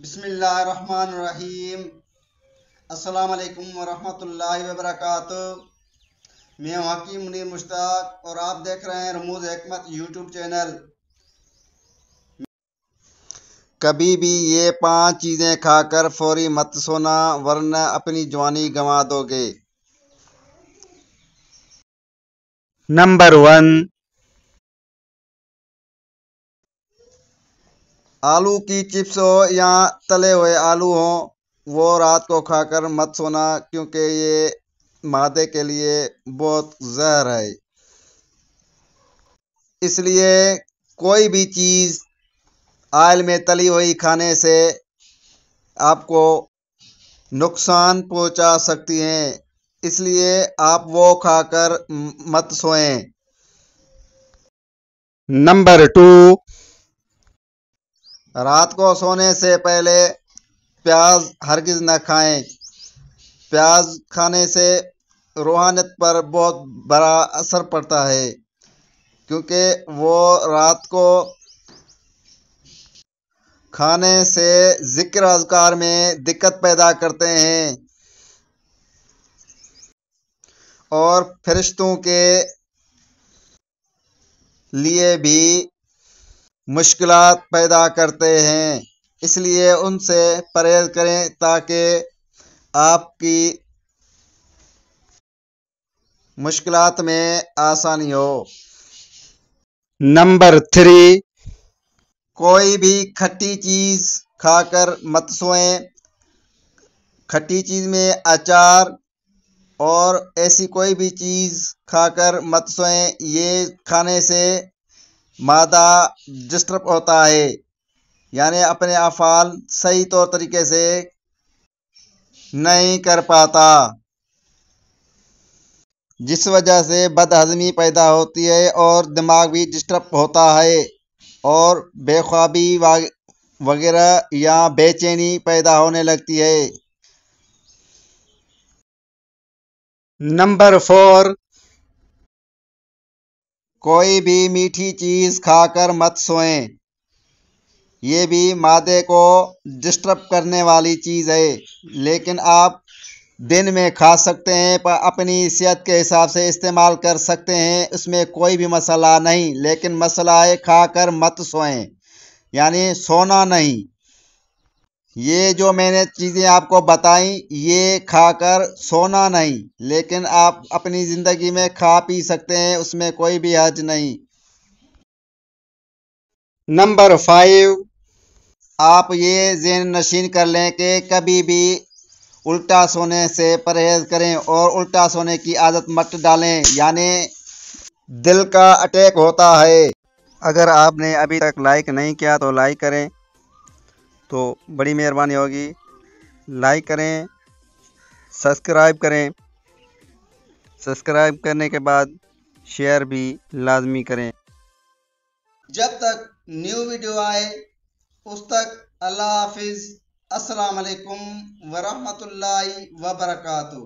بسم اللہ الرحمن الرحیم۔ السلام علیکم ورحمۃ اللہ وبرکاتہ۔ میں ہوں حکیم منیر مشتاق اور آپ دیکھ رہے ہیں رموز حکمت یوٹیوب چینل۔ کبھی بھی یہ 5 چیزیں کھا کر فوری مت سونا ورنہ اپنی جوانی گنوا دو گے۔ نمبر 1، آلو کی چپس ہو یا تلے ہوئے آلو ہوں وہ رات کو کھا کر مت سونا، کیونکہ یہ معدے کے لیے بہت زہر ہے۔ اس لیے کوئی بھی چیز آئل میں تلی ہوئی کھانے سے آپ کو نقصان پہنچا سکتی ہیں، اس لیے آپ وہ کھا کر مت سوئیں۔ نمبر 2، رات کو سونے سے پہلے پیاز ہرگز نہ کھائیں۔ پیاز کھانے سے روحانیت پر بہت بڑا اثر پڑتا ہے، کیونکہ وہ رات کو کھانے سے ذکر اذکار میں دقت پیدا کرتے ہیں اور فرشتوں کے لیے بھی مشکلات پیدا کرتے ہیں، اس لیے ان سے پرہیز کریں تاکہ آپ کی مشکلات میں آسانی ہو۔ نمبر 3، کوئی بھی کھٹی چیز کھا کر مت سوئیں۔ کھٹی چیز میں اچار اور ایسی کوئی بھی چیز کھا کر مت سوئیں، یہ کھانے سے معدہ ڈسٹرب ہوتا ہے، یعنی اپنے افعال صحیح طور طریقے سے نہیں کر پاتا، جس وجہ سے بد ہضمی پیدا ہوتی ہے اور دماغ بھی ڈسٹرب ہوتا ہے اور بے خوابی وغیرہ یا بے چینی پیدا ہونے لگتی ہے۔ نمبر 4، کوئی بھی میٹھی چیز کھا کر مت سوئیں، یہ بھی معدے کو ڈسٹرب کرنے والی چیز ہے، لیکن آپ دن میں کھا سکتے ہیں، اپنی صحت کے حساب سے استعمال کر سکتے ہیں، اس میں کوئی بھی مسئلہ نہیں، لیکن مسئلہ ہے کھا کر مت سوئیں، یعنی سونا نہیں۔ یہ جو میں نے چیزیں آپ کو بتائیں یہ کھا کر سونا نہیں، لیکن آپ اپنی زندگی میں کھا پی سکتے ہیں، اس میں کوئی بھی حرج نہیں۔ نمبر 5، آپ یہ ذہن نشین کر لیں کہ کبھی بھی الٹا سونے سے پرہیز کریں اور الٹا سونے کی عادت مت ڈالیں، یعنی دل کا اٹیک ہوتا ہے۔ اگر آپ نے ابھی تک لائک نہیں کیا تو لائک کریں تو بڑی مہربانی ہوگی۔ لائک کریں، سبسکرائب کریں، سبسکرائب کرنے کے بعد شیئر بھی لازمی کریں۔ جب تک نیو ویڈیو آئے اس تک اللہ حافظ۔ السلام علیکم ورحمۃ اللہ وبرکاتہ۔